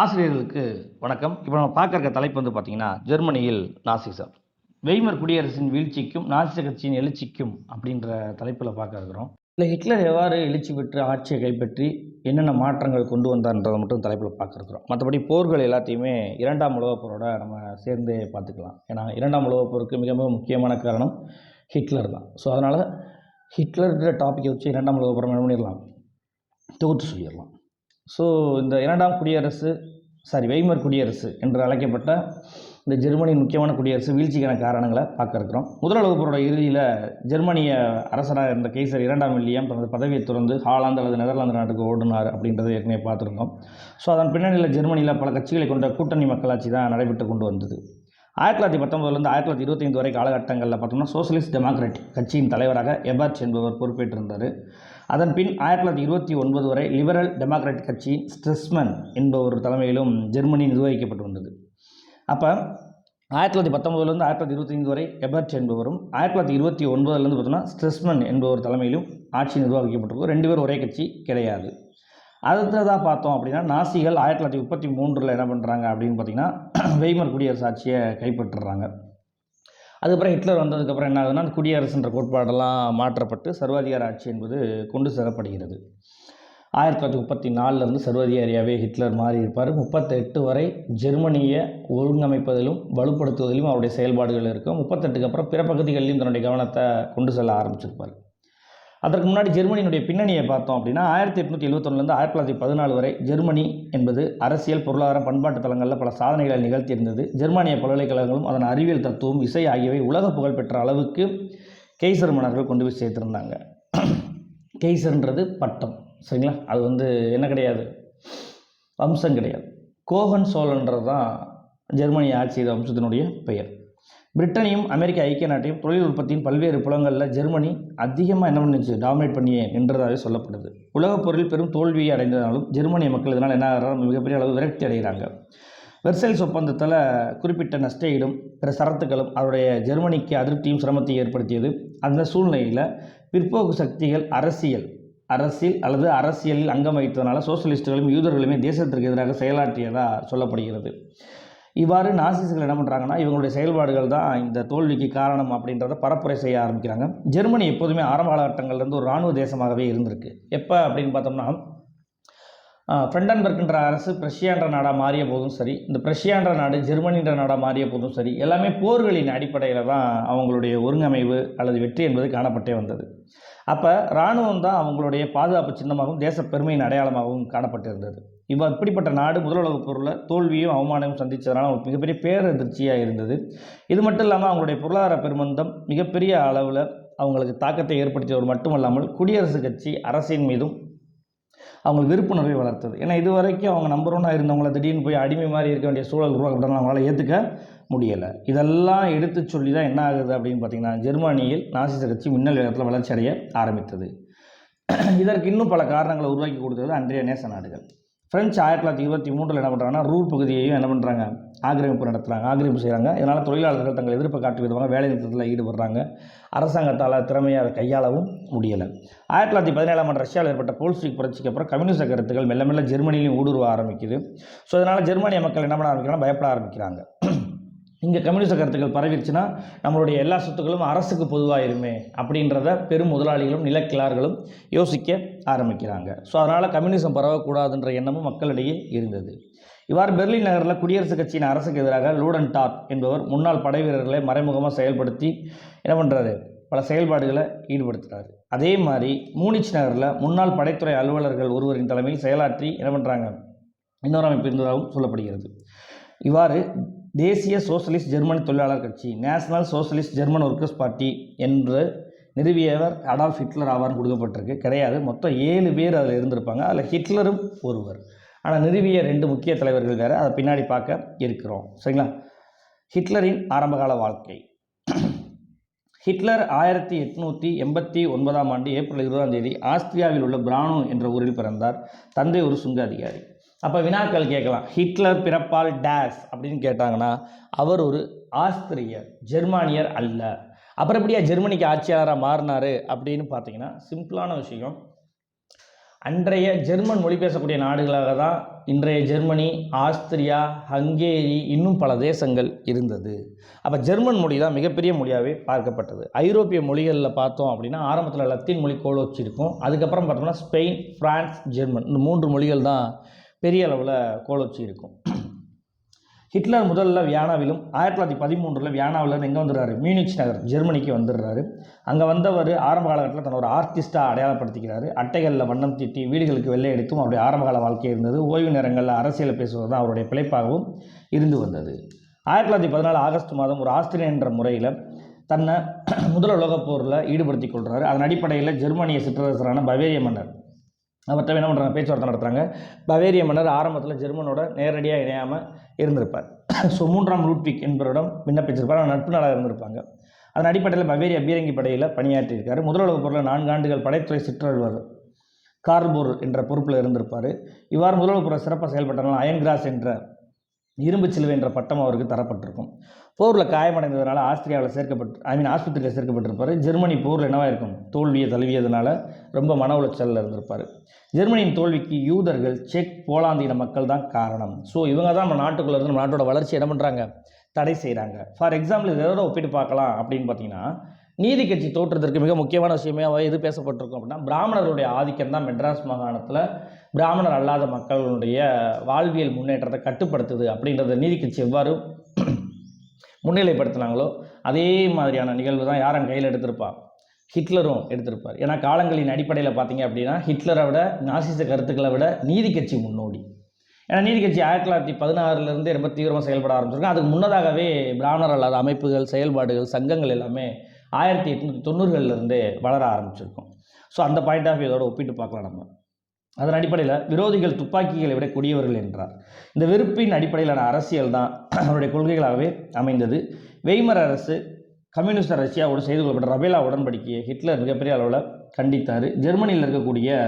ஆசிரியர்களுக்கு வணக்கம். இப்போ நம்ம பார்க்க இருக்க தலைப்பு பார்த்தீங்கன்னா, ஜெர்மனியில் நாசிசம். வெய்மர் குடியரசின் வீழ்ச்சிக்கும் நாசிச கட்சியின் எழுச்சிக்கும் அப்படின்ற தலைப்பில் பார்க்க இருக்கிறோம். இல்லை, ஹிட்லர் எவ்வாறு எழுச்சி பெற்று ஆட்சியை கைப்பற்றி என்னென்ன மாற்றங்கள் கொண்டு வந்தார்ன்றதை மட்டும் தலைப்பில் பார்க்க இருக்கிறோம். மற்றபடி போர்கள் எல்லாத்தையுமே இரண்டாம் உலகப் போரோட நம்ம சேர்ந்தே பார்த்துக்கலாம். ஏன்னா இரண்டாம் உலகப் போருக்கு மிக மிக முக்கியமான காரணம் ஹிட்லர் தான். ஸோ அதனால் ஹிட்லர்ன்ற டாப்பிக்கை வச்சு இரண்டாம் உலகப் போரை என்ன பண்ணிடலாம், தொகுத்து சொல்லிடலாம். ஸோ இந்த வெய்மர் குடியரசு என்று அழைக்கப்பட்ட இந்த ஜெர்மனியின் முக்கியமான குடியரசு வீழ்ச்சிக்கான காரணங்களை பார்க்க இருக்கிறோம். முதல் உலகப் போரோட இறுதியில் ஜெர்மனிய அரசராக இருந்த கைசர் 2ஆம் வில்லியம் தனது பதவியை தொடர்ந்து ஹாலாந்து அல்லது நெதர்லாந்து நாட்டுக்கு ஓடினார் அப்படின்றத ஏற்கனவே பார்த்துருக்கோம். ஸோ அதன் பின்னணியில் ஜெர்மனியில் பல கட்சிகளை கொண்ட கூட்டணி மக்களாட்சி தான் நடைபெற்று கொண்டு வந்தது. 1919 1925 வரை காலகட்டங்களில் பார்த்தோம்னா சோசியலிஸ்ட் டெமோக்ராட்டிக் கட்சியின் தலைவராக எபர்ட் என்பவர் பொறுப்பேற்றிருந்தார். அதன் பின் 1929 வரை லிபரல் டெமோக்ராட்டிக் கட்சியின் ஸ்ட்ரெஸ்மன் என்பவர் தலைமையிலும் ஜெர்மனி நிர்வகிக்கப்பட்டு வந்தது. அப்போ 1919 1925 வரை எபர்ட் என்பவரும் 1929 பார்த்தோம்னா ஸ்ட்ரெஸ்மன் என்பவர் தலைமையிலும் ஆட்சி நிர்வகிக்கப்பட்டிருக்கும். ரெண்டு பேரும் ஒரே கட்சி கிடையாது. அடுத்ததாக பார்த்தோம் அப்படின்னா நாசிகள் 1933 என்ன பண்ணுறாங்க அப்படின்னு பார்த்தீங்கன்னா வெய்மர் குடியரசு ஆட்சியை கைப்பற்றுறாங்க. அதுக்கப்புறம் ஹிட்லர் வந்ததுக்கப்புறம் என்ன ஆகுதுன்னா அந்த குடியரசுன்ற கோட்பாடெல்லாம் மாற்றப்பட்டு சர்வாதிகார ஆட்சி என்பது கொண்டு செல்லப்படுகிறது. 1934 சர்வாதிகாரியாகவே ஹிட்லர் மாறி இருப்பார். 38 வரை ஜெர்மனியை ஒழுங்கமைப்பதிலும் வலுப்படுத்துவதிலும் அவருடைய செயல்பாடுகள் இருக்கும். 38க்கு அப்புறம் பிற பகுதிகளிலும் தன்னுடைய கவனத்தை கொண்டு செல்ல ஆரம்பிச்சிருப்பார். அதற்கு முன்னாடி ஜெர்மனியினுடைய பின்னணியை பார்த்தோம் அப்படின்னா 1871 1914 வரை ஜெர்மனி என்பது அரசியல், பொருளாதாரம், பண்பாட்டு தளங்களில் பல சாதனைகளை நிகழ்த்தியிருந்தது. ஜெர்மானிய பல்கலைக்கழகங்களும் அதன் அறிவியல், தத்துவம், இசை ஆகியவை உலக புகழ் பெற்ற அளவுக்கு கெய்சர் மன்னர்கள் கொண்டு போய் சேர்த்துருந்தாங்க. கெய்சர்ன்றது பட்டம், சரிங்களா? அது என்ன கிடையாது, வம்சம் கிடையாது. கோகன் சோழன்றது தான் ஜெர்மனியை ஆட்சி செய்த வம்சத்தினுடைய பெயர். பிரிட்டனையும் அமெரிக்க ஐக்கிய நாட்டையும் தொழில் உற்பத்தியின் பல்வேறு புலங்களில் ஜெர்மனி அதிகமாக என்ன பண்ணிச்சு, டாமினேட் பண்ணியே நின்றதாகவே சொல்லப்படுது. உலகப் போரில் பெரும் தோல்வியை அடைந்ததாலும் ஜெர்மனிய மக்கள் இதனால் என்ன ஆகிறாங்க, மிகப்பெரிய அளவு விரக்தி அடைகிறாங்க. வெர்சைல்ஸ் ஒப்பந்தத்தில் குறிப்பிட்ட நஷ்டஈடும் பிற சரத்துக்களும் அவருடைய ஜெர்மனிக்கு அதிருப்தியும் சிரமத்தையும் ஏற்படுத்தியது. அந்த சூழ்நிலையில் பிற்போக்கு சக்திகள் அரசியலில் அங்கம் வகித்ததுனால சோசியலிஸ்டுகளும் யூதர்களுமே தேசத்திற்கு எதிராக செயலாற்றியதாக சொல்லப்படுகிறது. இவ்வாறு நாசிஸ்கள் என்ன பண்ணுறாங்கன்னா இவங்களுடைய செயல்பாடுகள் தான் இந்த தோல்விக்கு காரணம் அப்படின்றத பரப்புரை செய்ய ஆரம்பிக்கிறாங்க. ஜெர்மனி எப்போதுமே ஆரம்ப காலகட்டங்கள்லேருந்து ஒரு இராணுவ தேசமாகவே இருந்திருக்கு. எப்போ அப்படின்னு பார்த்தோம்னா ஃப்ரெண்டன்பர்க்ன்ற அரசு பிரஷ்யான்ற நாடாக மாறிய போதும் சரி, இந்த பிரஷ்யான்ற நாடு ஜெர்மனின்ற நாடாக மாறிய போதும் சரி, எல்லாமே போர்களின் அடிப்படையில் தான் அவங்களுடைய ஒருங்கமைவு அல்லது வெற்றி என்பது காணப்பட்டே வந்தது. அப்போ இராணுவம் தான் அவங்களுடைய பாதுகாப்பு சின்னமாகவும் தேச பெருமையின் அடையாளமாகவும் காணப்பட்டிருந்தது. இப்படிப்பட்ட நாடு முதல் உலகப் போரில் தோல்வியும் அவமானமும் சந்தித்ததுனால ஒரு மிகப்பெரிய பேரதிர்ச்சியாக இருந்தது. இது மட்டும் இல்லாமல் அவங்களுடைய பொருளாதார பெருமந்தம் மிகப்பெரிய அளவில் அவங்களுக்கு தாக்கத்தை ஏற்படுத்தியவர் மட்டுமல்லாமல் குடியரசு கட்சி அரசின் மீதும் அவங்களுக்கு விருப்புணர்வை வளர்த்தது. ஏன்னா இது வரைக்கும் அவங்க நம்பர் 1 இருந்தவங்களை திடீர்னு போய் அடிமை மாதிரி இருக்க வேண்டிய சூழல் உருவாக்கப்பட்டாலும் அவங்களால ஏற்றுக்க முடியலை. இதெல்லாம் எடுத்து சொல்லி தான் என்ன ஆகுது அப்படின்னு பார்த்தீங்கன்னா ஜெர்மனியில் நாசிச கட்சி மின்னல் வேகத்தில் வளர்ச்சி அடைய ஆரம்பித்தது. இதற்கு இன்னும் பல காரணங்களை உருவாக்கி கொடுத்தது அன்றைய நேச நாடுகள். ஃப்ரெஞ்சு 1923 என்ன பண்ணுறாங்கன்னா ரூர் பகுதியையும் என்ன பண்ணுறாங்க, ஆக்கிரமிப்பு செய்கிறாங்க. இதனால் தொழிலாளர்கள் தங்கள் எதிர்ப்பை காட்டு விதமாக வேலை நிறுத்தத்தில் ஈடுபடுறாங்க. அரசாங்கத்தால் திறமையாக அதை கையாளவும் முடியலை. 1917 ரஷ்யாவில் ஏற்பட்ட போல்ஸ்விக் புரட்சிக்கு அப்புறம் கம்யூனிஸ்ட் கருத்துக்கள் மெல்ல மெல்ல ஜெர்மனியிலையும் ஊடுருவ ஆரம்பிக்குது. ஸோ இதனால் ஜெர்மனிய மக்கள் என்ன பண்ண ஆரம்பிக்கிறாங்கன்னா பயப்பட ஆரம்பிக்கிறாங்க. இங்கே கம்யூனிஸ்ட் கருத்துக்கள் பரவிடுச்சுன்னா நம்மளுடைய எல்லா சொத்துக்களும் அரசுக்கு பொதுவாயிருமே அப்படின்றத பெரும் முதலாளிகளும் நிலக்கிழார்களும் யோசிக்க ஆரம்பிக்கிறாங்க. ஸோ அதனால் கம்யூனிசம் பரவக்கூடாதுன்ற எண்ணமும் மக்களிடையே இருந்தது. இவ்வாறு பெர்லின் நகரில் குடியரசுக் கட்சியின் அரசுக்கு எதிராக லூடன்டார்ப் என்பவர் முன்னாள் படை வீரர்களை மறைமுகமாக செயல்படுத்தி என்ன பண்ணுறாரு, பல செயல்பாடுகளை ஈடுபடுத்துகிறாரு. அதே மாதிரி மூனிச் நகரில் முன்னாள் படைத்துறை அலுவலர்கள் ஒருவரின் தலைமையில் செயலாற்றி என்ன பண்ணுறாங்க, இன்னொரு அமைப்பு இருந்ததாகவும் சொல்லப்படுகிறது. இவ்வாறு தேசிய சோசியலிஸ்ட் ஜெர்மன் தொழிலாளர் கட்சி, national socialist German workers party என்று நிறுவியவர் அடால்ஃப் ஹிட்லர் ஆவார்னு கொடுக்கப்பட்டிருக்கு. கிடையாது, மொத்தம் 7 பேர் அதில் இருந்திருப்பாங்க. அதில் ஹிட்லரும் ஒருவர். ஆனால் நிறுவிய 2 முக்கிய தலைவர்கள் வேறு, அதை பின்னாடி பார்க்க இருக்கிறோம், சரிங்களா? ஹிட்லரின் ஆரம்பகால வாழ்க்கை. ஹிட்லர் 1889 ஏப்ரல் 20 ஆஸ்திரியாவில் உள்ள பிரானோ என்ற ஊரில் பிறந்தார். தந்தை ஒரு சுங்க அதிகாரி. அப்போ வினாக்கள் கேட்கலாம், ஹிட்லர் பிறப்பால் டேஸ் அப்படின்னு கேட்டாங்கன்னா அவர் ஒரு ஆஸ்திரியர், ஜெர்மானியர் அல்ல. அப்புறம் எப்படியா ஜெர்மனிக்கு ஆட்சியாளராக மாறினார் அப்படின்னு பார்த்தீங்கன்னா சிம்பிளான விஷயம். அன்றைய ஜெர்மன் மொழி பேசக்கூடிய நாடுகளாக தான் இன்றைய ஜெர்மனி, ஆஸ்திரியா, ஹங்கேரி, இன்னும் பல தேசங்கள் இருந்தது. அப்போ ஜெர்மன் மொழி தான் மிகப்பெரிய மொழியாகவே பார்க்கப்பட்டது. ஐரோப்பிய மொழிகளில் பார்த்தோம் அப்படின்னா ஆரம்பத்தில் லத்தீன் மொழி கோலோச்சி இருக்கும். அதுக்கப்புறம் பார்த்தோம்னா ஸ்பெயின், பிரான்ஸ், ஜெர்மன், இந்த 3 மொழிகள் தான் பெரிய அளவில் கோலோச்சி இருக்கும். ஹிட்லர் முதல்ல வியானாவிலும் 1913 வியானாவிலேருந்து எங்கே வந்துடுறாரு, மியூனிச் நகர் ஜெர்மனிக்கு வந்துடுறாரு. அங்கே வந்தவர் ஆரம்ப காலகட்டத்தில் தன்னோட ஒரு ஆர்டிஸ்ட்டாக அடையாளப்படுத்திக்கிறாரு. அட்டைகளில் வண்ணம் தீட்டி வீடுகளுக்கு வெள்ளை அடித்தும் அவருடைய ஆரம்பகால வாழ்க்கை இருந்தது. ஓய்வு நேரங்களில் அரசியல் பேசுவது தான் அவருடைய பிழைப்பாகவும் இருந்து வந்தது. 1914 ஆகஸ்ட் மாதம் ஒரு ஆஸ்திரியன் என்ற முறையில் தன்னை முதல் உலகப் போரில் ஈடுபடுத்திக் கொள்கிறாரு. அதன் அடிப்படையில் ஜெர்மனிய சிற்றரசரான பவேரிய மன்னர் அவர்கிட்ட என்ன பண்ணுறாங்க, பேச்சுவார்த்தை நடத்துகிறாங்க. பவேரிய மன்னர் ஆரம்பத்தில் ஜெர்மனோட நேரடியாக இணையாமல் இருந்திருப்பார். ஸோ 3ஆம் லூட்விக் என்பவரிடம் விண்ணப்பிச்சிருப்பார். அவர் நட்பு நாளாக இருந்திருப்பாங்க. அதன் அடிப்படையில் பவேரியா பீரங்கி படையில் பணியாற்றியிருக்காரு. முதல் உலகப் போரில் 4 ஆண்டுகள் படைத்துறை சிற்றல்வர் கார்ல்போர் என்ற பொறுப்பில் இருந்திருப்பார். இவ்வாறு முதல் உலகப் போரில் சிறப்பாக செயல்பட்டனால அயன்கிராஸ் என்ற இரும்பு சிலுவை என்ற பட்டம் அவருக்கு தரப்பட்டிருக்கும். போரில் காயமடைந்ததுனால ஆஸ்பத்திரியில் சேர்க்கப்பட்டிருப்பார். ஜெர்மனி போரில் என்னவாக இருக்கும், தோல்வியை தழுவியதுனால ரொம்ப மன உளைச்சலில் இருந்திருப்பார். ஜெர்மனியின் தோல்விக்கு யூதர்கள், செக், போலாந்து இன மக்கள் தான் காரணம். ஸோ இவங்க தான் நம்ம நாட்டுக்குள்ளே இருந்து நம்ம நாட்டோட வளர்ச்சி என்ன பண்ணுறாங்க, தடை செய்கிறாங்க. ஃபார் எக்ஸாம்பிள் இது எதோட ஒப்பிட்டு பார்க்கலாம் அப்படின்னு பார்த்தீங்கன்னா, நீதி கட்சி தோற்றத்திற்கு மிக முக்கியமான விஷயமே எது பேசப்பட்டிருக்கும் அப்படின்னா, பிராமணர்களுடைய ஆதிக்கம் தான் மெட்ராஸ் மாகாணத்தில் பிராமணர் அல்லாத மக்களுடைய வாழ்வியல் முன்னேற்றத்தை கட்டுப்படுத்துது அப்படின்றத நீதி கட்சி எவ்வாறு முன்னிலைப்படுத்தினாங்களோ அதே மாதிரியான நிகழ்வு தான் யாரும் கையில் எடுத்திருப்பா, ஹிட்லரும் எடுத்திருப்பார். ஏன்னா காலங்களின் அடிப்படையில் பார்த்தீங்க அப்படின்னா ஹிட்லரை விட, நாசிச கருத்துக்களை விட நீதி கட்சி முன்னோடி. ஏன்னா நீதி கட்சி 1916 ரொம்ப தீவிரமாக செயல்பட ஆரம்பிச்சிருக்கோம். அதுக்கு முன்னதாகவே பிராமணர் அல்லாத அமைப்புகள், செயல்பாடுகள், சங்கங்கள் எல்லாமே 1890களிலிருந்தே வளர ஆரம்பிச்சிருக்கும். ஸோ அந்த பாயிண்ட் ஆஃப் இதோட ஒப்பிட்டு பார்க்கலாம் நம்ம. அதன் அடிப்படையில் விரோதிகள் துப்பாக்கிகளை விட கொடியவர்கள் என்றார். இந்த வெறுப்பின் அடிப்படையிலான அரசியல் தான் அவருடைய கொள்கைகளாகவே அமைந்தது. வெய்மர் அரசு கம்யூனிஸ்ட் ரஷ்யாவோடு செய்து கொள்ளப்பட்ட ரபேலா உடன்படிக்கையை ஹிட்லர் மிகப்பெரிய அளவில் கண்டித்தார். ஜெர்மனியில் இருக்கக்கூடிய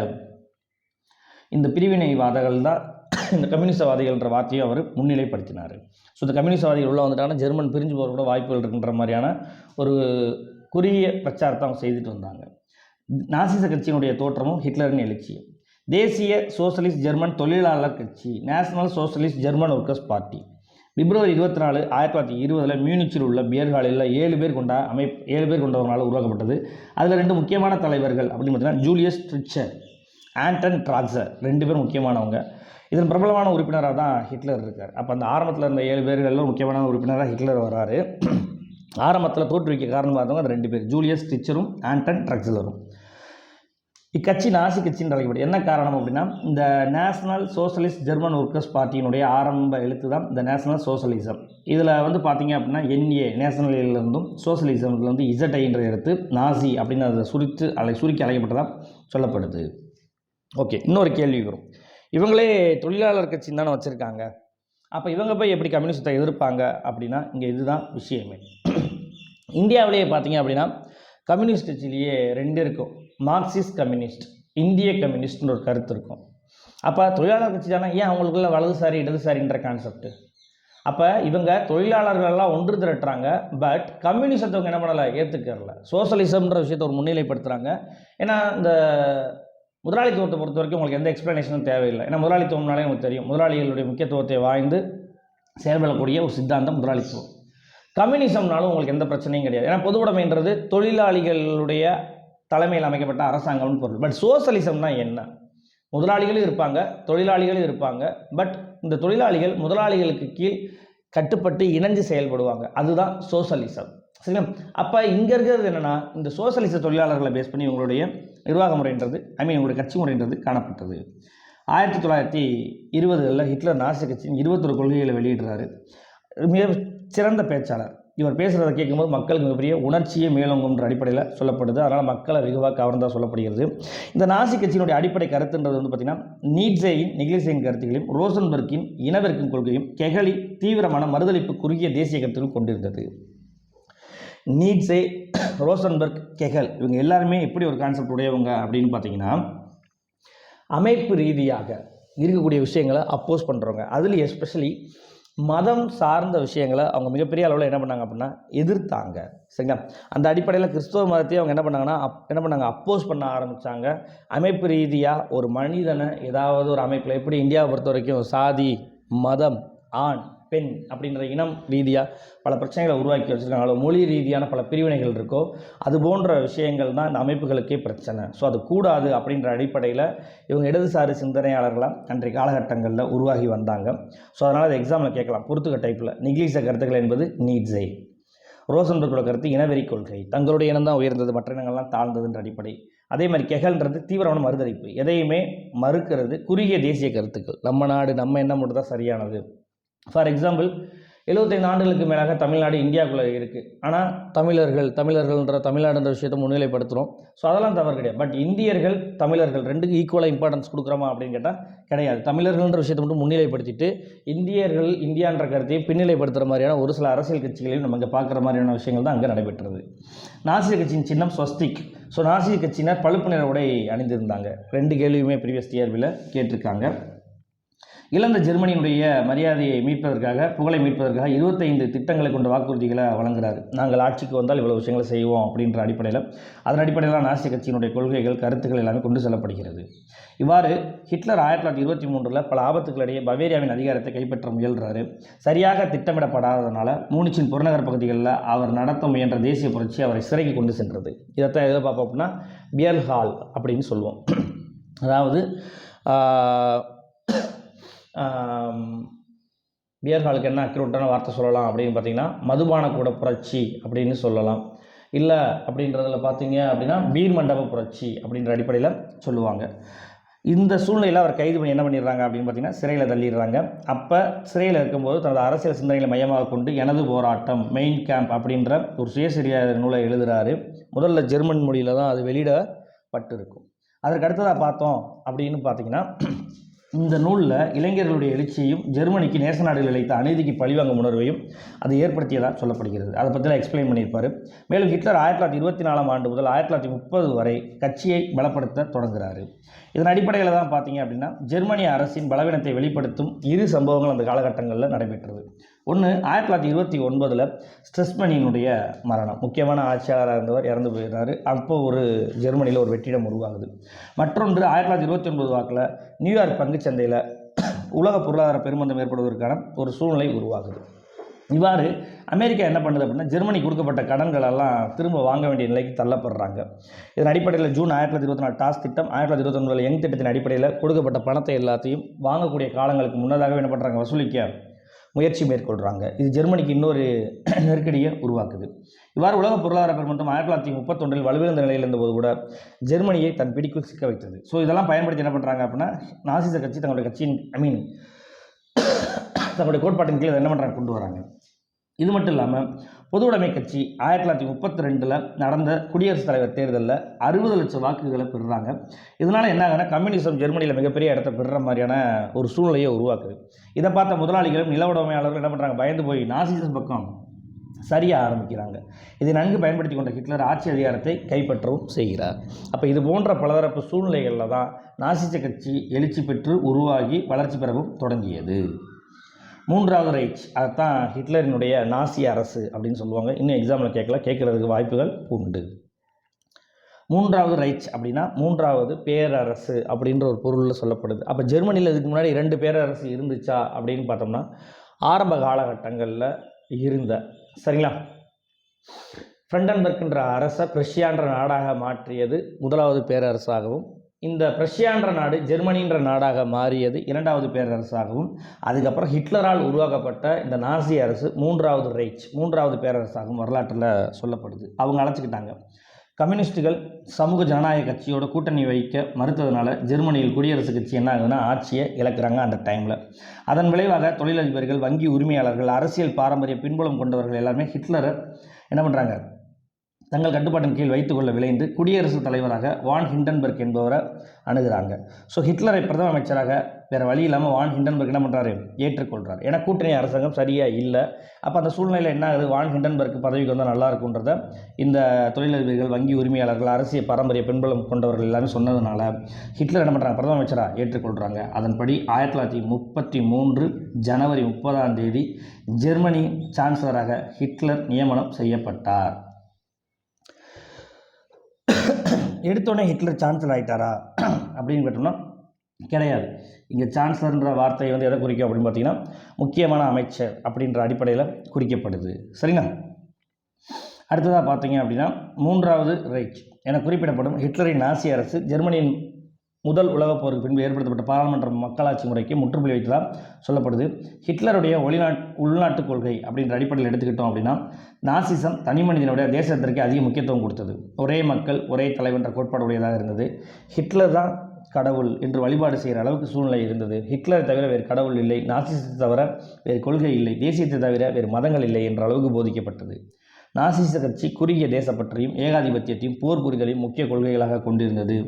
இந்த பிரிவினைவாதிகள் தான் இந்த கம்யூனிஸ்டவாதிகள்ன்ற வார்த்தையை அவர் முன்னிலைப்படுத்தினார். ஸோ இந்த கம்யூனிஸ்டவாதிகள் உள்ள வந்துட்டாங்கன்னா ஜெர்மன் பிரிஞ்சு போகிற கூட வாய்ப்புகள் இருக்குன்ற மாதிரியான ஒரு குறுகிய பிரச்சாரத்தை அவங்க செய்துட்டு வந்தாங்க. நாசிச கட்சியினுடைய தோற்றமும் ஹிட்லரின் எழுச்சியும். தேசிய சோசலிஸ்ட் ஜெர்மன் தொழிலாளர் கட்சி, national socialist German workers party, பிப்ரவரி 24, 1920 மியூனிச்சில் உள்ள பியர்ஹாலில் 7 பேர் கொண்டவங்களால் உருவாக்கப்பட்டது. அதில் 2 முக்கியமான தலைவர்கள் அப்படின்னு பார்த்தீங்கன்னா ஜூலியஸ் ட்ரிச்சர், ஆண்டன் ட்ராக்சர், 2 பேர் முக்கியமானவங்க. இதன் பிரபலமான உறுப்பினராக தான் ஹிட்லர் இருக்கார். அப்போ அந்த ஆரம்பத்தில் இருந்த 7 பேர்களில் முக்கியமான உறுப்பினராக ஹிட்லர் வராரு. ஆரம்பத்தில் தோற்றுவிக்க காரணமாக இருந்தவங்க அந்த 2 பேர், ஜூலியஸ் ட்ரிச்சரும் ஆண்டன் ட்ராக்சலரும். இக்கட்சி நாசி கட்சின்னு அழைக்கப்படும். என்ன காரணம் அப்படின்னா, இந்த நேஷனல் சோசலிஸ்ட் ஜெர்மன் ஒர்க்கர்ஸ் பார்ட்டியினுடைய ஆரம்ப எழுத்து தான் இந்த நேஷனல் சோசலிசம். இதில் பார்த்தீங்க அப்படின்னா NA நேஷனலிலிருந்தும் சோசலிசம்லேருந்து ZI என்ற எழுத்து நாசி அப்படின்னு அதை சுருக்கி அழைக்கப்பட்டதாக சொல்லப்படுது. ஓகே, இன்னொரு கேள்வி வரும். இவங்களே தொழிலாளர் கட்சின்னு தானே வச்சுருக்காங்க, அப்போ இவங்க போய் எப்படி கம்யூனிஸ்டை எதிர்ப்பாங்க அப்படின்னா, இங்கே இதுதான் விஷயமே. இந்தியாவிலேயே பார்த்தீங்க அப்படின்னா கம்யூனிஸ்ட் கட்சியிலேயே 2 இருக்கும், மார்க்சிஸ்ட் கம்யூனிஸ்ட், இந்திய கம்யூனிஸ்ட்னு ஒரு கருத்து இருக்கும். அப்போ தொழிலாளர் கட்சி தானே, ஏன் அவங்களுக்குள்ள வலதுசாரி இடதுசாரின்ற கான்செப்ட்? அப்போ இவங்க தொழிலாளர்களெல்லாம் ஒன்று திரட்டுறாங்க, பட் கம்யூனிசத்தை அவங்க என்ன பண்ணலை, ஏற்றுக்கறல. சோசலிசம்ன்ற விஷயத்தை ஒரு முன்னிலைப்படுத்துகிறாங்க. ஏன்னா இந்த முதலாளித்துவத்தை பொறுத்த வரைக்கும் உங்களுக்கு எந்த எக்ஸ்ப்ளனேஷனும் தேவையில்லை. ஏன்னா முதலாளித்துவம்னாலே நமக்கு தெரியும், முதலாளிகளுடைய முக்கியத்துவத்தை வாய்ந்து செயல்படக்கூடிய ஒரு சித்தாந்தம் முதலாளித்துவம். கம்யூனிசம்னாலும் உங்களுக்கு எந்த பிரச்சனையும் கிடையாது. ஏன்னா பொதுவுடைமைன்றது தொழிலாளிகளுடைய தலைமையில் அமைக்கப்பட்ட அரசாங்கம்னு பொருள். பட் சோசலிசம்னா என்ன, முதலாளிகளும் இருப்பாங்க, தொழிலாளிகளும் இருப்பாங்க, பட் இந்த தொழிலாளிகள் முதலாளிகளுக்கு கீழ் கட்டுப்பட்டு இணைஞ்சு செயல்படுவாங்க, அதுதான் சோசலிசம். சரிங்களா? அப்போ இங்கே இருக்கிறது என்னென்னா, இந்த சோசலிச தொழிலாளர்களை பேஸ் பண்ணி இவங்களுடைய நிர்வாக முறைன்றது, இவங்களுடைய கட்சி முறைன்றது காணப்பட்டது. 1920களில் ஹிட்லர் நாசி கட்சியின் 21 கொள்கைகளை வெளியிடுறாரு. மிக சிறந்த பேச்சாளர். இவர் பேசுகிறத கேட்கும்போது மக்களுக்கு மிகப்பெரிய உணர்ச்சியை மேலோங்கும்ன்ற அடிப்படையில் சொல்லப்படுது. அதனால் மக்களை வெகுவாக கவர்ந்ததாக சொல்லப்படுகிறது. இந்த நாசி கட்சியினுடைய அடிப்படை கருத்துன்றது பார்த்திங்கன்னா, நீட்சேயின் நெகிழ்ச்சியின் கருத்துக்களையும் ரோசன்பர்க்கின் இனவெறுக்கும் கொள்கையும் கெகலி தீவிரமான மறுதளிப்பு குறுகிய தேசிய கருத்துக்கள் கொண்டிருந்தது. நீட்சே, ரோசன்பர்க், கெகல் இவங்க எல்லாருமே எப்படி ஒரு கான்செப்ட் உடையவங்க அப்படின்னு பார்த்தீங்கன்னா, அமைப்பு ரீதியாக இருக்கக்கூடிய விஷயங்களை அப்போஸ் பண்ணுறவங்க. அதில் எஸ்பெஷலி மதம் சார்ந்த விஷயங்களை அவங்க மிகப்பெரிய அளவில் என்ன பண்ணாங்க அப்படின்னா எதிர்த்தாங்க. சரிங்களா? அந்த அடிப்படையில் கிறிஸ்தவ மதத்தையும் அவங்க என்ன பண்ணாங்க அப்போஸ் பண்ண ஆரம்பித்தாங்க. அமைப்பு ரீதியாக ஒரு மனிதனை ஏதாவது ஒரு அமைப்பில் எப்படி இந்தியாவை பொறுத்த வரைக்கும் சாதி, மதம், ஆண், பெண் அப்படின்ற இனம் ரீதியாக பல பிரச்சனைகளை உருவாக்கி வச்சுருக்காங்களோ, மொழி ரீதியான பல பிரிவினைகள் இருக்கோ, அது போன்ற விஷயங்கள் தான் இந்த அமைப்புகளுக்கே பிரச்சனை. ஸோ அது கூடாது அப்படின்ற அடிப்படையில் இவங்க இடதுசாரி சிந்தனையாளர்களாக அன்றைய காலகட்டங்களில் உருவாகி வந்தாங்க. ஸோ அதனால் அது எக்ஸாமில் கேட்கலாம். பொறுத்துக்க டைப்பில் நிகிலிச கருத்துக்கள் என்பது நீட்ஸை, ரோசன்பர்கோட கருத்து இனவெறி கொள்கை, தங்களுடைய இனம் தான் உயர்ந்தது, மற்ற இனங்கள்லாம் தாழ்ந்ததுன்ற அடிப்படை. அதே மாதிரி கெகல்ன்றது தீவிரமான மறுதளிப்பு, எதையுமே மறுக்கிறது, குறுகிய தேசிய கருத்துக்கள், நம்ம நாடு நம்ம எண்ணம் மட்டும் தான் சரியானது. ஃபார் எக்ஸாம்பிள் 75 ஆண்டுகளுக்கு மேலாக தமிழ்நாடு இந்தியாவுக்குள்ளே இருக்குது. ஆனால் தமிழர்கள்ன்ற தமிழ்நாடுன்ற விஷயத்தை முன்னிலைப்படுத்துகிறோம். ஸோ அதெல்லாம் தவறு கிடையாது. பட் இந்தியர்கள் தமிழர்கள் ரெண்டுக்கு ஈக்குவலாக இம்பார்ட்டன்ஸ் கொடுக்குறோமா அப்படின்னு கேட்டால் கிடையாது. தமிழர்கள்ன்ற விஷயத்தை மட்டும் முன்னிலைப்படுத்திட்டு இந்தியர்கள் இந்தியான்ற கருத்தையும் பின்னிலைப்படுத்துகிற மாதிரியான ஒரு சில அரசியல் கட்சிகளையும் நம்ம இங்கே பார்க்குற மாதிரியான விஷயங்கள் தான் அங்கே நடைபெற்றது. நாசிய கட்சியின் சின்னம் ஸ்வஸ்திக். ஸோ நாசிய கட்சியினர் பழுப்பு நிற உடை அணிந்திருந்தாங்க. 2 கேள்வியுமே ப்ரீவியஸ் டிஆர்பியில் கேட்டிருக்காங்க. இழந்த ஜெர்மனியினுடைய மரியாதையை மீட்பதற்காக, புகழை மீட்பதற்காக 25 திட்டங்களை கொண்ட வாக்குறுதிகளை வழங்குகிறார். நாங்கள் ஆட்சிக்கு வந்தால் இவ்வளோ விஷயங்களை செய்வோம் அப்படின்ற அடிப்படையில், அதன் அடிப்படையில் நாசி கட்சியினுடைய கொள்கைகள், கருத்துக்கள் எல்லாமே கொண்டு செல்லப்படுகிறது. இவ்வாறு ஹிட்லர் 1923 பல ஆபத்துக்களிடையே பவேரியாவின் அதிகாரத்தை கைப்பற்ற முயல்கிறாரு. சரியாக திட்டமிடப்படாததுனால மூனிச்சின் புறநகர் பகுதிகளில் அவர் நடத்த முயன்ற தேசிய புரட்சி அவரை சிறைக்கு கொண்டு சென்றது. இதைத்தான் எதில் பார்ப்போம் அப்படின்னா பியர் ஹால் அப்படின்னு சொல்லுவோம். அதாவது பியர் ஹாலுக்கு என்ன அக்யூரேட்டான வார்த்தை சொல்லலாம் அப்படின்னு பார்த்தீங்கன்னா மதுபான கூட புரட்சி அப்படின்னு சொல்லலாம். இல்லை அப்படின்றதில் பார்த்தீங்க அப்படின்னா பீர் மண்டப புரட்சி அப்படின்ற அடிப்படையில் சொல்லுவாங்க. இந்த சூழ்நிலையில் அவர் கைது பண்ணி என்ன பண்ணிடுறாங்க அப்படின்னு பார்த்தீங்கன்னா சிறையில் தள்ளிடுறாங்க. அப்போ சிறையில் இருக்கும்போது தனது அரசியல் சிந்தனைகளை மையமாக கொண்டு எனது போராட்டம், மெயின் கேம்ப் அப்படின்ற ஒரு சுயசரியா நூலை எழுதுகிறாரு. முதல்ல ஜெர்மன் மொழியில் தான் அது வெளியிடப்பட்டிருக்கும். அதற்கு அடுத்ததாக பார்த்தோம் அப்படின்னு பார்த்தீங்கன்னா இந்த நூலில் இளைஞர்களுடைய எழுச்சியையும் ஜெர்மனிக்கு நேச நாடுகள் இழைத்த அநீதிக்கு பழிவாங்கும் உணர்வையும் அது ஏற்படுத்தியதாக சொல்லப்படுகிறது. அதை பற்றிலாம் எக்ஸ்பிளைன் பண்ணியிருப்பார். மேலும் ஹிட்லர் 1924 ஆண்டு முதல் 1930 வரை கட்சியை பலப்படுத்த தொடங்குகிறார். இதன் அடிப்படையில் தான் பார்த்தீங்க அப்படின்னா ஜெர்மனிய அரசின் பலவீனத்தை வெளிப்படுத்தும் 2 சம்பவங்கள் அந்த காலகட்டங்களில் நடைபெற்றது. ஒன்று 1929 ஸ்ட்ரெஸ்மனியினுடைய மரணம். முக்கியமான ஆட்சியாளராக இருந்தவர் இறந்து போயிடுறாரு. அப்போ ஒரு ஜெர்மனியில் ஒரு வெற்றிடம் உருவாகுது. மற்றொன்று 1929 வாக்கில் நியூயார்க் பங்குச்சந்தையில் உலக பொருளாதார பெருமந்தம் ஏற்படுவதற்கான ஒரு சூழ்நிலை உருவாகுது. இவ்வாறு அமெரிக்கா என்ன பண்ணுது அப்படின்னா ஜெர்மனி கொடுக்கப்பட்ட கடன்களெல்லாம் திரும்ப வாங்க வேண்டிய நிலைக்கு தள்ளப்படுறாங்க. இதன் அடிப்படையில் ஜூன் 1924 டாஸ் திட்டம், 1929 யங் திட்டத்தின் அடிப்படையில் கொடுக்கப்பட்ட பணத்தை எல்லாத்தையும் வாங்கக்கூடிய காலங்களுக்கு முன்னதாகவே என்ன பண்ணுறாங்க, வசூலிக்க முயற்சி மேற்கொள்கிறாங்க. இது ஜெர்மனிக்கு இன்னொரு நெருக்கடியை உருவாக்குது. இவ்வாறு உலக பொருளாதார பெருமந்தம் 1931 வலுவிழந்த நிலையில் இருந்தபோது கூட ஜெர்மனியை தன் பிடிக்குள் சிக்க வைத்தது. ஸோ இதெல்லாம் பயன்படுத்தி என்ன பண்ணுறாங்க அப்படின்னா நாசிச கட்சி தங்களுடைய கட்சியின் தங்களுடைய கோட்பாட்டின் கீழே என்ன பண்ணுறாங்க, கொண்டு வராங்க. இது மட்டும் இல்லாமல் பொது உடைமை கட்சி 1932 நடந்த குடியரசுத் தலைவர் தேர்தலில் 60 லட்சம் வாக்குகளை பெறுறாங்க. இதனால் என்ன ஆகுனா கம்யூனிசம் ஜெர்மனியில் மிகப்பெரிய இடத்தை பெறுற மாதிரியான ஒரு சூழ்நிலையை உருவாக்குது. இதை பார்த்த முதலாளிகளும் நில உடைமையாளர்கள் என்ன பண்ணுறாங்க, பயந்து போய் நாசிசம் பக்கம் சரிய ஆரம்பிக்கிறாங்க. இதை நன்கு பயன்படுத்தி கொண்ட ஹிட்லர் ஆட்சி அதிகாரத்தை கைப்பற்றவும் செய்கிறார். அப்போ இது போன்ற பலதரப்பு சூழ்நிலைகளில் தான் நாசிச கட்சி எழுச்சி பெற்று உருவாகி வளர்ச்சி பெறவும் தொடங்கியது. 3வது ரைச், அதுதான் ஹிட்லரினுடைய நாசி அரசு அப்படின்னு சொல்லுவாங்க. இன்னும் எக்ஸாமில் கேட்கறதுக்கு வாய்ப்புகள் உண்டு. 3வது ரைச் அப்படின்னா 3வது பேரரசு அப்படின்ற ஒரு பொருளில் சொல்லப்படுது. அப்போ ஜெர்மனியில் இதுக்கு முன்னாடி 2 பேரரசு இருந்துச்சா அப்படின்னு பார்த்தோம்னா ஆரம்ப காலகட்டங்களில் இருந்த, சரிங்களா, ஃப்ரெண்டன்பர்க்ன்ற அரசை பிரஷ்யான்ற நாடாக மாற்றியது 1வது பேரரசாகவும், இந்த பிரஷ்யான்ற நாடு ஜெர்மனின்ற நாடாக மாறியது 2வது பேரரசாகவும், அதுக்கப்புறம் ஹிட்லரால் உருவாக்கப்பட்ட இந்த நாசி அரசு 3வது ரைச் 3வது பேரரசாகவும் வரலாற்றில் சொல்லப்படுது. அவங்க அழைச்சிக்கிட்டாங்க. கம்யூனிஸ்டுகள் சமூக ஜனநாயக கட்சியோட கூட்டணி வைக்க மறுத்ததுனால ஜெர்மனியில் குடியரசு கட்சி என்ன ஆகுதுன்னா ஆட்சியை இழக்கிறாங்க அந்த டைமில். அதன் விளைவாக தொழிலதிபர்கள், வங்கி உரிமையாளர்கள், அரசியல் பாரம்பரிய பின்புலம் கொண்டவர்கள் எல்லாருமே ஹிட்லரை என்ன பண்ணுறாங்க, தங்கள் கட்டுப்பாட்டின் கீழ் வைத்துக்கொள்ள விளைந்து குடியரசுத் தலைவராக வான் ஹிண்டன்பர்க் என்பவரை அணுகிறாங்க. ஸோ ஹிட்லரை பிரதம அமைச்சராக வேறு வழி இல்லாமல் வான் ஹிண்டன்பர்க் என்ன பண்ணுறாரு, ஏற்றுக்கொள்கிறார். ஏன்னா கூட்டணி அரசாங்கம் சரியாக இல்லை. அப்போ அந்த சூழ்நிலையில் என்ன ஆகுது, வான் ஹிண்டன்பர்க் பதவிக்கு வந்தால் நல்லா இருக்குன்றத இந்த தொழிலதிபர்கள், வங்கி உரிமையாளர்கள், அரசியல் பாரம்பரிய பெண்பலம் கொண்டவர்கள் எல்லாமே சொன்னதுனால ஹிட்லர் என்ன பண்ணுறாங்க, பிரதம அமைச்சராக ஏற்றுக்கொள்கிறாங்க. அதன்படி 1933 ஜனவரி 30 ஜெர்மனி சான்சலராக ஹிட்லர் நியமனம் செய்யப்பட்டார். எடுத்தோடனே ஹிட்லர் சான்சலர் ஆகிட்டாரா அப்படின்னு கேட்டோம்னா கிடையாது. இங்கே சான்சலர்ன்ற வார்த்தை எதை குறிக்கும் அப்படின்னு பார்த்தீங்கன்னா முக்கியமான அமைச்சர் அப்படின்ற அடிப்படையில் குறிக்கப்படுது. சரிங்களா? அடுத்ததாக பார்த்தீங்க அப்படின்னா 3வது ரைச் என குறிப்பிடப்படும் ஹிட்லரின் நாசி அரசு ஜெர்மனியின் முதல் உலகப் போருக்கு பின்பு ஏற்படுத்தப்பட்ட பாராளுமன்ற மக்களாட்சி முறைக்கு முற்றுப்புள்ளி வைத்ததாக சொல்லப்படுது. ஹிட்லருடைய உள்நாட்டு கொள்கை அப்படின்ற அடிப்படையில் எடுத்துக்கிட்டோம் அப்படின்னா நாசிசம் தனி மனிதனுடைய தேசத்திற்கு அதிக முக்கியத்துவம் கொடுத்தது. ஒரே மக்கள் ஒரே தலைவன்ற கோட்பாடு உடையதாக இருந்தது. ஹிட்லர் தான் கடவுள் என்று வழிபாடு செய்கிற அளவுக்கு சூழ்நிலை இருந்தது. ஹிட்லரை தவிர வேறு கடவுள் இல்லை, நாசிசத்தை தவிர வேறு கொள்கை இல்லை, தேசியத்தை தவிர வேறு மதங்கள் இல்லை என்ற அளவுக்கு போதிக்கப்பட்டது. நாசிச கட்சி குறுகிய தேசப்பற்றையும் ஏகாதிபத்தியத்தையும் போர் புரிதலையும் முக்கிய கொள்கைகளாக கொண்டிருந்தது.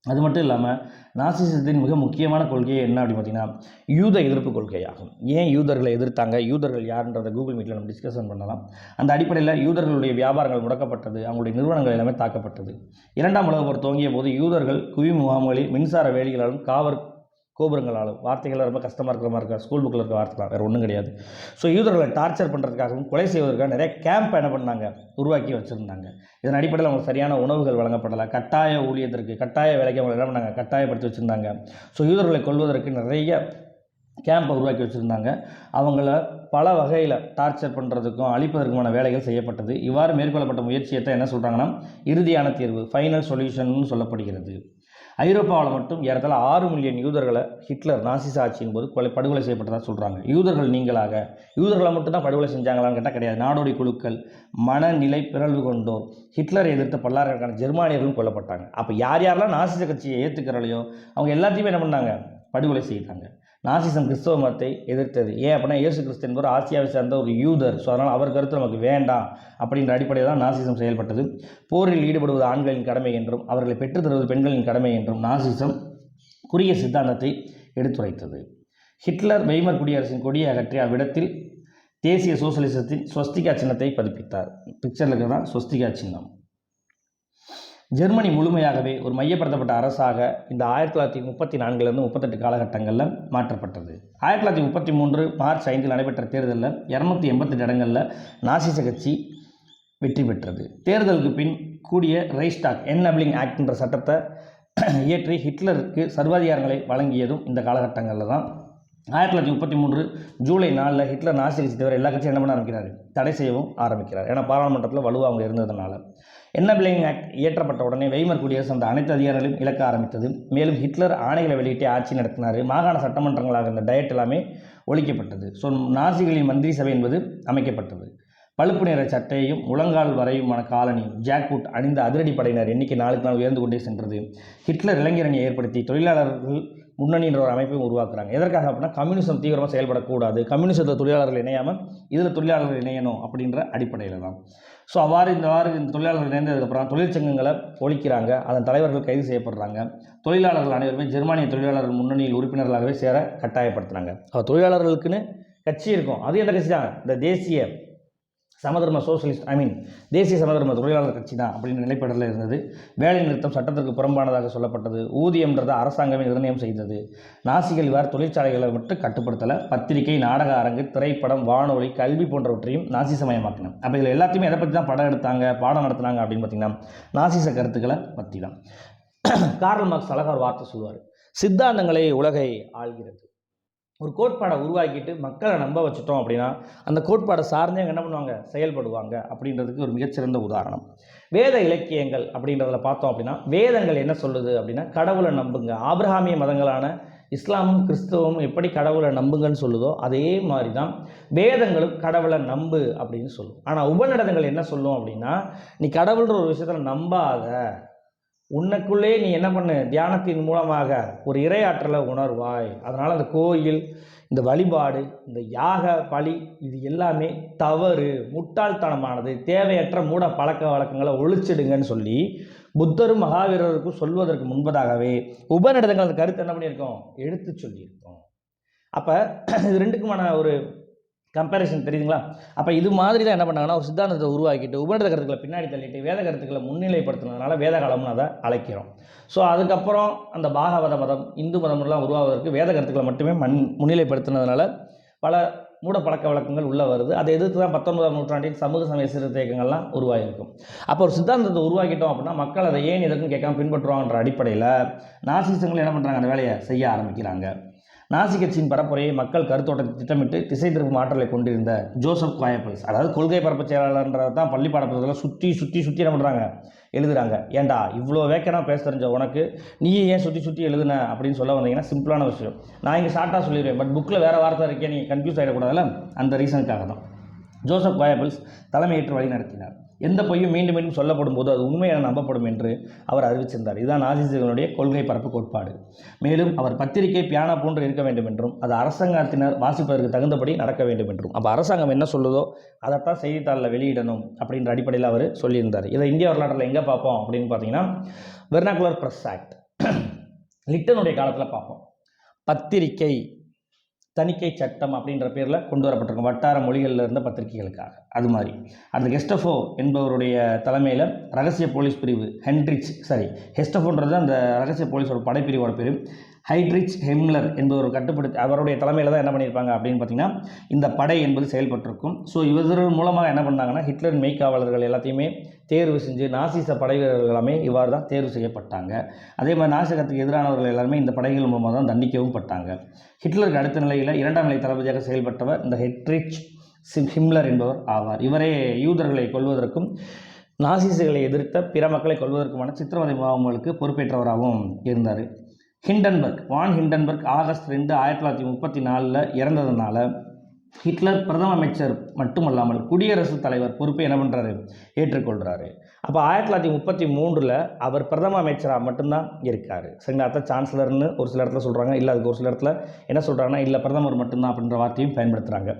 அது மட்டும் இல்லாமல் நாசிசத்தின் மிக முக்கியமான கொள்கையை என்ன அப்படின்னு பார்த்தீங்கன்னா யூத எதிர்ப்பு கொள்கையாகும். ஏன் யூதர்களை எதிர்த்தாங்க, யூதர்கள் யாருன்றதை கூகுள் மீட்டில் நம்ம டிஸ்கஷன் பண்ணலாம். அந்த அடிப்படையில் யூதர்களுடைய வியாபாரங்கள் முடக்கப்பட்டது, அவங்களுடைய நிறுவனங்கள் எல்லாமே தாக்கப்பட்டது. 2ஆம் உலகப் போர் துவங்கிய போது யூதர்கள் குவி முகாம்களில் மின்சார வேலிகளாலும் காவல் கோபுரங்களாலும், வார்த்தைகள் ரொம்ப கஷ்டமாக இருக்கிற மாதிரி இருக்கா, ஸ்கூல் புக்கில் இருக்க வார்த்தை வேறு ஒன்றும் கிடையாது. ஸோ யூதர்களை டார்ச்சர் பண்ணுறதுக்காகவும் கொலை செய்வதற்காக நிறைய கேம்ப் என்ன பண்ணாங்க, உருவாக்கி வச்சுருந்தாங்க. இதன் அடிப்படையில் அவங்களுக்கு சரியான உணவுகள் வழங்கப்படலை, கட்டாய ஊழியத்திற்கு கட்டாய வேலைக்கு அவங்க என்ன பண்ணாங்க, கட்டாயப்படுத்தி வச்சுருந்தாங்க. ஸோ யூதர்களை கொல்வதற்கு நிறைய கேம்பை உருவாக்கி வச்சுருந்தாங்க. அவங்கள பல வகையில் டார்ச்சர் பண்ணுறதுக்கும் அழிப்பதற்குமான வேலைகள் செய்யப்பட்டது. இவ்வாறு மேற்கொள்ளப்பட்ட முயற்சியத்தை என்ன சொல்கிறாங்கன்னா இறுதியான தீர்வு, ஃபைனல் சொல்யூஷன் சொல்லப்படுகிறது. ஐரோப்பாவில் மட்டும் ஏறத்தாழ 6 மில்லியன் யூதர்களை ஹிட்லர் நாசிச ஆட்சியின் போது படுகொலை செய்யப்பட்டதாக சொல்கிறாங்க. யூதர்கள் நீங்களாக யூதர்களை மட்டும்தான் படுகொலை செஞ்சாங்களான்னு கேட்டால் கிடையாது. நாடோடி குழுக்கள், மனநிலை பிறழ்வு கொண்டோர், ஹிட்லரை எதிர்த்த பல்லாயிரக்கணக்கான ஜெர்மானியர்களும் கொல்லப்பட்டாங்க. அப்போ யார் யாரெல்லாம் நாசிச கட்சியை ஏற்றுக்கிறாலையோ அவங்க எல்லாத்தையுமே என்ன பண்ணாங்க, படுகொலை செய்தாங்க. நாசிசம் கிறிஸ்தவ மதத்தை எதிர்த்தது. ஏன் அப்படின்னா இயேசு கிறிஸ்து என்பவர் ஆசியாவை சேர்ந்த ஒரு யூதர். ஸோ அதனால் அவர் கருத்து நமக்கு வேண்டாம் அப்படின்ற அடிப்படையில் தான் நாசிசம் செயல்பட்டது. போரில் ஈடுபடுவது ஆண்களின் கடமை என்றும் அவர்களை பெற்றுத்தருவது பெண்களின் கடமை என்றும் நாசிசம் குறுகிய சித்தாந்தத்தை எடுத்துரைத்தது. ஹிட்லர் வெய்மர் குடியரசின் கொடியை அகற்றி அவ்விடத்தில் தேசிய சோசலிசத்தின் ஸ்வஸ்திகா சின்னத்தை பதிப்பித்தார். பிக்சரில் இருக்கிறதா ஸ்வஸ்திகா சின்னம். ஜெர்மனி முழுமையாகவே ஒரு மையப்படுத்தப்பட்ட அரசாக இந்த 1934 38 காலகட்டங்களில் மாற்றப்பட்டது. 1933 மார்ச் 5 நடைபெற்ற தேர்தலில் 288 இடங்களில் நாசிச கட்சி வெற்றி பெற்றது. தேர்தலுக்கு பின் கூடிய ரைஸ்டாக் என்னபிளிங் ஆக்ட்ன்ற சட்டத்தை இயற்றி ஹிட்லருக்கு சர்வாதிகாரங்களை வழங்கியதும் இந்த காலகட்டங்களில் தான். 1933 ஜூலை 4 ஹிட்லர் நாசி கட்சி தவிர எல்லா கட்சியும் என்ன பண்ண ஆரம்பிக்கிறார், தடை செய்யவும் ஆரம்பிக்கிறார். ஏன்னா பாராளுமன்றத்தில் வலுவாக அவங்க இருந்ததுனால. என்னபிளிங் ஆக்ட் இயற்றப்பட்ட உடனே வெய்மர் குடியரசு அந்த அனைத்து அதிகாரிகளையும் இழக்க ஆரம்பித்தது. மேலும் ஹிட்லர் ஆணைகளை வெளியிட்டு ஆட்சி நடத்தினார். மாகாண சட்டமன்றங்களாக இருந்த டயட் எல்லாமே ஒழிக்கப்பட்டது. ஸோ நாசிகளின் மந்திரி சபை என்பது அமைக்கப்பட்டது. பழுப்பு நிற சட்டையும் முழங்கால் வரையுமான காலனியும் ஜாக்வுட் அணிந்த அதிரடி படையினர் எண்ணிக்கை நாளுக்கு நாள் உயர்ந்து கொண்டே சென்றது. ஹிட்லர் இளைஞரணியை ஏற்படுத்தி தொழிலாளர்கள் முன்னணின்ற ஒரு அமைப்பையும் உருவாக்குறாங்க. எதற்காக அப்படின்னா கம்யூனிசம் தீவிரமாக செயல்படக்கூடாது, கம்யூனிசத்தை தொழிலாளர்கள் இணையாமல் இதில் தொழிலாளர்கள் இணையணும் அப்படின்ற அடிப்படையில் தான். ஸோ இந்த தொழிலாளர்கள் இணைந்ததுக்கப்புறம் தொழிற்சங்கங்களை ஒழிக்கிறாங்க. அதன் தலைவர்கள் கைது செய்யப்படுறாங்க. தொழிலாளர்கள் அனைவருமே ஜெர்மானிய தொழிலாளர்கள் முன்னணியில் உறுப்பினர்களாகவே சேர கட்டாயப்படுத்துனாங்க. தொழிலாளர்களுக்குன்னு கட்சி இருக்கும். அது எந்த கட்சி தான், இந்த தேசிய சமதர்ம சோசியலிஸ்ட் தேசிய சமதர்ம தொழிலாளர் கட்சி தான் அப்படின்னு நிலைப்பாடில் இருந்தது. வேலை நிறுத்தம் சட்டத்திற்கு புறம்பானதாக சொல்லப்பட்டது. ஊதியம்ன்றதை அரசாங்கமே நிர்ணயம் செய்தது. நாசிகள் இவ்வாறு தொழிற்சாலைகளை மட்டும் கட்டுப்படுத்தலை, பத்திரிகை, நாடக அரங்கு, திரைப்படம், வானொலி, கல்வி போன்றவற்றையும் நாசிசமயமாக்கினோம். அப்போ இதில் எல்லாத்தையுமே எதை பற்றி தான் பாடம் நடத்தினாங்க அப்படின்னு பார்த்தீங்கன்னா நாசிச கருத்துக்களை பற்றி தான். கார்ல் மார்க்ஸ் அழகாக ஒரு வார்த்தை சொல்லுவார், சித்தாந்தங்களை உலகை ஆள்கிறது. ஒரு கோட்பாடை உருவாக்கிட்டு மக்களை நம்ப வச்சுட்டோம் அப்படின்னா அந்த கோட்பாடை சார்ந்தே என்ன பண்ணுவாங்க, செயல்படுவாங்க அப்படின்றதுக்கு ஒரு மிகச்சிறந்த உதாரணம் வேத இலக்கியங்கள் அப்படின்றதில் பார்த்தோம் அப்படின்னா வேதங்கள் என்ன சொல்லுது அப்படின்னா கடவுளை நம்புங்க. ஆபிரகாமிய மதங்களான இஸ்லாமும் கிறிஸ்தவமும் எப்படி கடவுளை நம்புங்கன்னு சொல்லுதோ அதே மாதிரி தான் வேதங்களும் கடவுளை நம்பு அப்படின்னு சொல்லும். ஆனால் உபநிடதங்கள் என்ன சொல்லும் அப்படின்னா நீ கடவுள்ன்ற ஒரு விஷயத்தில் நம்பாத, உன்னைக்குள்ளே நீ என்ன பண்ணு, தியானத்தின் மூலமாக ஒரு இறையாற்றலை உணர்வாய். அதனால் அந்த கோயில் இந்த வழிபாடு, இந்த யாக பலி இது எல்லாமே தவறு, முட்டாள்தனமானது, தேவையற்ற மூட பழக்க வழக்கங்களை ஒழிச்சிடுங்கன்னு சொல்லி புத்தரும் மகாவீரருக்கும் சொல்வதற்கு முன்பதாகவே உபநிடதங்கள் அந்த கருத்து என்ன பண்ணியிருக்கோம், எடுத்து சொல்லியிருக்கோம். அப்போ இது ரெண்டுக்குமான ஒரு கம்பேரிசன் தெரியுதுங்களா? அப்போ இது மாதிரி தான் என்ன பண்ணாங்கன்னா ஒரு சித்தாந்தத்தை உருவாக்கிட்டு உபநிடத கருத்துக்களை பின்னாடி தள்ளிட்டு வேத கருத்துக்களை முன்னிலைப்படுத்தினதுனால வேத காலம்னு அதை அழைக்கிறோம். ஸோ அதுக்கப்புறம் அந்த பாகவத மதம், இந்து மதம்லாம் உருவாவதற்கு வேத கருத்துக்களை மட்டுமே முன்னிலைப்படுத்தினதுனால பல மூட பழக்க வழக்கங்கள் உள்ளே வருது. அதை எதிர்த்து தான் 19ஆம் நூற்றாண்டில் சமூக சமய சீர்திருத்த இயக்கங்கள்லாம் உருவாகிருக்கும். அப்போ ஒரு சித்தாந்தத்தை உருவாக்கிட்டோம் அப்படின்னா மக்கள் அதை ஏன் எதுக்குன்னு கேட்காம பின்பற்றுவாங்கன்ற அடிப்படையில் நாசிசங்கள் என்ன பண்ணுறாங்க, அந்த வேலையை செய்ய ஆரம்பிக்கிறாங்க. நாசி கட்சியின் பரப்புரையை மக்கள் கருத்தோட்டத்தை திட்டமிட்டு திசை திருப்பும் ஆற்றலை கொண்டிருந்த ஜோசப் கோயபல்ஸ், அதாவது கொள்கை பரப்பு செயலாளர்ன்றதை தான் பள்ளி பாடப்புத்தகத்தில் சுற்றி என்ன பண்ணுறாங்க, எழுதுகிறாங்க. ஏண்டா இவ்வளோ வேக்கனாக பேச தெரிஞ்ச உனக்கு நீ ஏன் சுற்றி எழுதுன அப்படின்னு சொல்ல வந்தீங்கன்னா சிம்பிளான விஷயம். நான் இங்கே ஷார்ட்டாக சொல்லிடுவேன், பட் புக்கில் வேறு வார்த்தை இருக்கே, நீங்கள் கன்ஃபியூஸ் ஆகிடக்கூடாதுல்ல, அந்த ரீசனுக்காக தான் ஜோசப் கோயபல்ஸ் தலைமையேற்று வழி நடத்தினார். எந்த பொய்யும் மீண்டும் மீண்டும் சொல்லப்படும் போது அது உண்மையான நம்பப்படும் என்று அவர் அறிவிச்சிருந்தார். இதுதான் நாசிசங்களுடைய கொள்கை பரப்பு கோட்பாடு. மேலும் அவர் பத்திரிகை பியானோ போன்று இருக்க வேண்டும் என்றும் அது அரசாங்கத்தினர் வாசிப்பதற்கு தகுந்தபடி நடக்க வேண்டும் என்றும், அப்போ அரசாங்கம் என்ன சொல்லுதோ அதைத்தான் செய்தித்தாளில் வெளியிடணும் அப்படின்ற அடிப்படையில் அவர் சொல்லியிருந்தார். இதை இந்திய வரலாற்றில் எங்கே பார்ப்போம் அப்படின்னு பார்த்தீங்கன்னா வெர்னாகுலர் ப்ரெஸ் ஆக்ட் லிட்டனுடைய காலத்தில் பார்ப்போம். பத்திரிகை தணிக்கை சட்டம் அப்படின்ற பேரில் கொண்டு வரப்பட்டிருக்கும் வட்டார மொழிகளில் இருந்த பத்திரிகைகளுக்காக. அது மாதிரி அடுத்து ஹெஸ்டஃபோ என்பவருடைய தலைமையில் ரகசிய போலீஸ் பிரிவு ஹெஸ்டஃபோன்றது அந்த ரகசிய போலீஸோட படைப்பிரிவோட பேர். ஹைட்ரிச் ஹெம்லர் என்பவர் கட்டுப்படுத்தி அவருடைய தலைமையில் தான் என்ன பண்ணியிருப்பாங்க அப்படின்னு பார்த்தீங்கன்னா இந்த படை என்பது செயல்பட்டிருக்கும். ஸோ இவர் மூலமாக என்ன பண்ணாங்கன்னா ஹிட்லரின் மெய்க்காவலர்கள் எல்லாத்தையுமே தேர்வு செஞ்சு நாசிச படை வீரர்கள் எல்லாமே இவ்வாறு தான் தேர்வு செய்யப்பட்டாங்க. அதே மாதிரி நாசிசத்துக்கு எதிரானவர்கள் எல்லாருமே இந்த படைகள் மூலமாக தான் தண்டிக்கவும் பட்டாங்க. ஹிட்லருக்கு அடுத்த நிலையில் 2ஆம் நிலை தளபதியாக செயல்பட்டவர் இந்த ஹெட்ரிச் ஹிம்லர் என்பவர் ஆவார். இவரே யூதர்களை கொல்வதற்கும் நாசிசுகளை எதிர்த்த பிற மக்களை கொல்வதற்குமான சித்திரவதை முகாம்களுக்கு பொறுப்பேற்றவராகவும் இருந்தார். வான் ஹிண்டன்பர்க் ஆகஸ்ட் 2, 1934 இறந்ததுனால ஹிட்லர் பிரதம அமைச்சர் மட்டுமல்லாமல் குடியரசுத் தலைவர் பொறுப்பை என்ன பண்ணுறாரு, ஏற்றுக்கொள்கிறாரு. அப்போ 1933 அவர் பிரதம அமைச்சராக மட்டும்தான் இருக்கார். சரிங்களா? அதான் சான்சலர்னு ஒரு சில இடத்துல சொல்கிறாங்க, இல்லை அதுக்கு ஒரு சில இடத்துல என்ன சொல்கிறாங்கன்னா இல்லை பிரதமர் மட்டும்தான் அப்படின்ற வார்த்தையும் பயன்படுத்துகிறாங்க.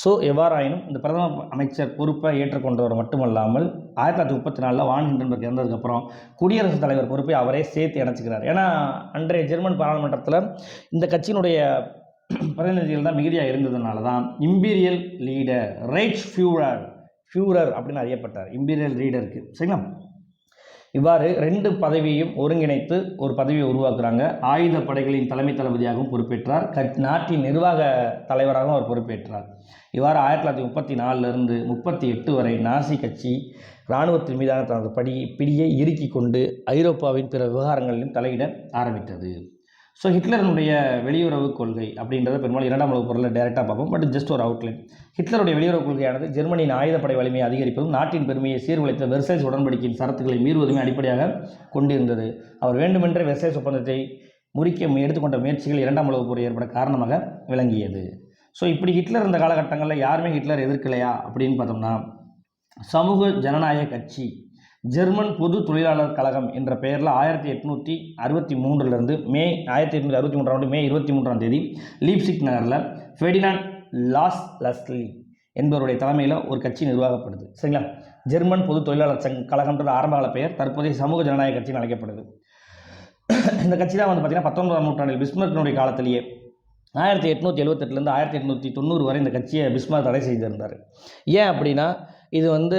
ஸோ எவ்வாறாயினும் இந்த பிரதம அமைச்சர் பொறுப்பை ஏற்றுக்கொண்டவர் மட்டுமல்லாமல் 1934 வான் ஹிண்டன்பர்க் இறந்ததுக்கப்புறம் குடியரசுத் தலைவர் பொறுப்பை அவரே சேர்த்து இணைச்சிக்கிறார். ஏன்னா அன்றைய ஜெர்மன் பாராளுமன்றத்தில் இந்த கட்சியினுடைய பிரதிநிதிகள் தான் மிகுதியாக இருந்ததுனால தான் இம்பீரியல் லீடர் ரைச் ஃபியூரர் அப்படின்னு அறியப்பட்டார். இம்பீரியல் லீடருக்கு சரிங்களா? இவ்வாறு 2 பதவியையும் ஒருங்கிணைத்து ஒரு பதவியை உருவாக்குறாங்க. ஆயுத படைகளின் தலைமை தளபதியாகவும் பொறுப்பேற்றார். நாட்டின் நிர்வாக தலைவராகவும் அவர் பொறுப்பேற்றார். இவ்வாறு 1934 38 வரை நாசி கட்சி இராணுவத்தின் மீதான தனது பிடியை இறுக்கி கொண்டு ஐரோப்பாவின் பிற விவகாரங்களிலும் தலையிட ஆரம்பித்தது. ஸோ ஹிட்லருடைய வெளியுறவு கொள்கை அப்படின்றத பெரும்பாலும் 2ஆம் உலகப் போரில் டைரெக்டாக பார்ப்போம். பட் ஜஸ்ட் ஒரு அவுட்லைன். ஹிட்லருடைய வெளியுறவு கொள்கையானது ஜெர்மனியின் ஆயுதப்படை வலிமையை அதிகரிப்பதும் நாட்டின் பெருமையை சீர்குலைத்த வெர்சைல்ஸ் உடன்படிக்கையின் சரத்துக்களை மீறுவதுமே அடிப்படையாக கொண்டிருந்தது. அவர் வேண்டுமென்றே வெர்சைல்ஸ் ஒப்பந்தத்தை முறிக்க எடுத்துக்கொண்ட முயற்சிகள் 2ஆம் உலகப் போர் ஏற்பட காரணமாக விளங்கியது. ஸோ இப்படி ஹிட்லர் இந்த காலகட்டங்களில் யாருமே ஹிட்லர் எதிர்க்கலையா அப்படின்னு பார்த்தோம்னா சமூக ஜனநாயக கட்சி ஜெர்மன் பொது தொழிலாளர் கழகம் என்ற பெயரில் 1863 மே 1863 மே 23 லீப்சிக் நகரில் ஃபெர்டினாண்ட் லாஸ்லி என்பவருடைய தலைமையில் ஒரு கட்சி நிர்வாகப்படுது. சரிங்களா? ஜெர்மன் பொது தொழிலாளர் கழகம்ன்றது ஆரம்பகால பெயர், தற்போதைய சமூக ஜனநாயக கட்சின்னு அழைக்கப்படுது. இந்த கட்சி தான் வந்து பார்த்திங்கன்னா 19ஆம் நூற்றாண்டில் பிஸ்மார்க்கினுடைய காலத்திலேயே 1878 1890 வரை இந்த கட்சியை பிஸ்மார்க் தடை செய்திருந்தார். ஏன் அப்படின்னா இது வந்து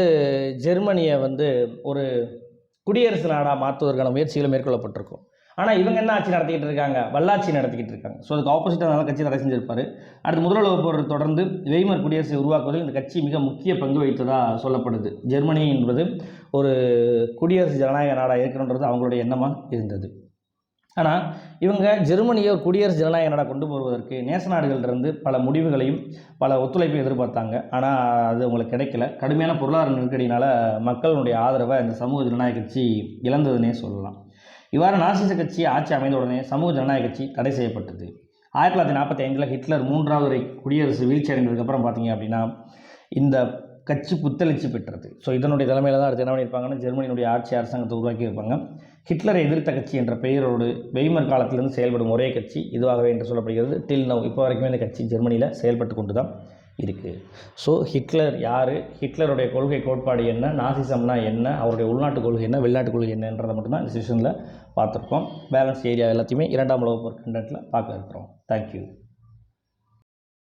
ஜெர்மனியை வந்து ஒரு குடியரசு நாடாக மாற்றுவதற்கான முயற்சிகள் மேற்கொள்ளப்பட்டிருக்கும். ஆனால் இவங்க என்ன ஆட்சி நடத்திக்கிட்டு இருக்காங்க, வல்லாட்சி நடத்திக்கிட்டு இருக்காங்க. ஸோ அதுக்கு ஆப்போசிட்டாக கட்சி தடை செஞ்சிருப்பார். அடுத்து முதல் உலகப் போர் தொடர்ந்து வெய்மர் குடியரசை உருவாக்குவதில் இந்த கட்சி மிக முக்கிய பங்கு வகித்ததாக சொல்லப்படுது. ஜெர்மனி என்பது ஒரு குடியரசு ஜனநாயக நாடாக இருக்கணுன்றது அவங்களுடைய எண்ணமாக இருந்தது. ஆனால் இவங்க ஜெர்மனியை குடியரசு ஜனநாயக நாடாக கொண்டு போவதற்கு நேச நாடுகளிலிருந்து பல முடிவுகளையும் பல ஒத்துழைப்பையும் எதிர்பார்த்தாங்க. ஆனால் அது அவங்களுக்கு கிடைக்கல. கடுமையான பொருளாதார நெருக்கடியினால் மக்களுடைய ஆதரவை இந்த சமூக ஜனநாயக கட்சி இழந்ததுன்னே சொல்லலாம். இவ்வாறு நாசிச கட்சி ஆட்சி அமைந்த உடனே சமூக ஜனநாயக கட்சி தடை செய்யப்பட்டது. 1945 ஹிட்லர் 3வது குடியரசு வீழ்ச்சி அடைந்ததுக்கப்புறம் பார்த்தீங்க அப்படின்னா இந்த கட்சி புத்தெழுச்சி பெற்றது. ஸோ இதனுடைய தலைமையில் தான் அடுத்து என்ன பண்ணியிருப்பாங்கன்னா ஜெர்மனியினுடைய ஆட்சி அரசாங்கத்தை உருவாக்கியிருப்பாங்க. ஹிட்லரை எதிர்த்த கட்சி என்ற பெயரோடு வெய்மர் காலத்திலிருந்து செயல்படும் ஒரே கட்சி இதுவாகவே என்று சொல்லப்படுகிறது. டில் நவ் இப்போ வரைக்குமே இந்த கட்சி ஜெர்மனியில் செயல்பட்டு கொண்டு தான் இருக்குது. ஸோ ஹிட்லர் யார், ஹிட்லருடைய கொள்கை கோட்பாடு என்ன, நாசிசம்னா என்ன, அவருடைய உள்நாட்டு கொள்கை என்ன, வெளிநாட்டு கொள்கை என்னன்றதை மட்டும்தான் இந்த செஷனில் பார்த்துருக்கோம். பேலன்ஸ் ஏரியா எல்லாத்தையுமே 2ஆம் உலகப் போர் கண்டென்ட்டில் பார்க்க இருக்கிறோம். தேங்க்யூ.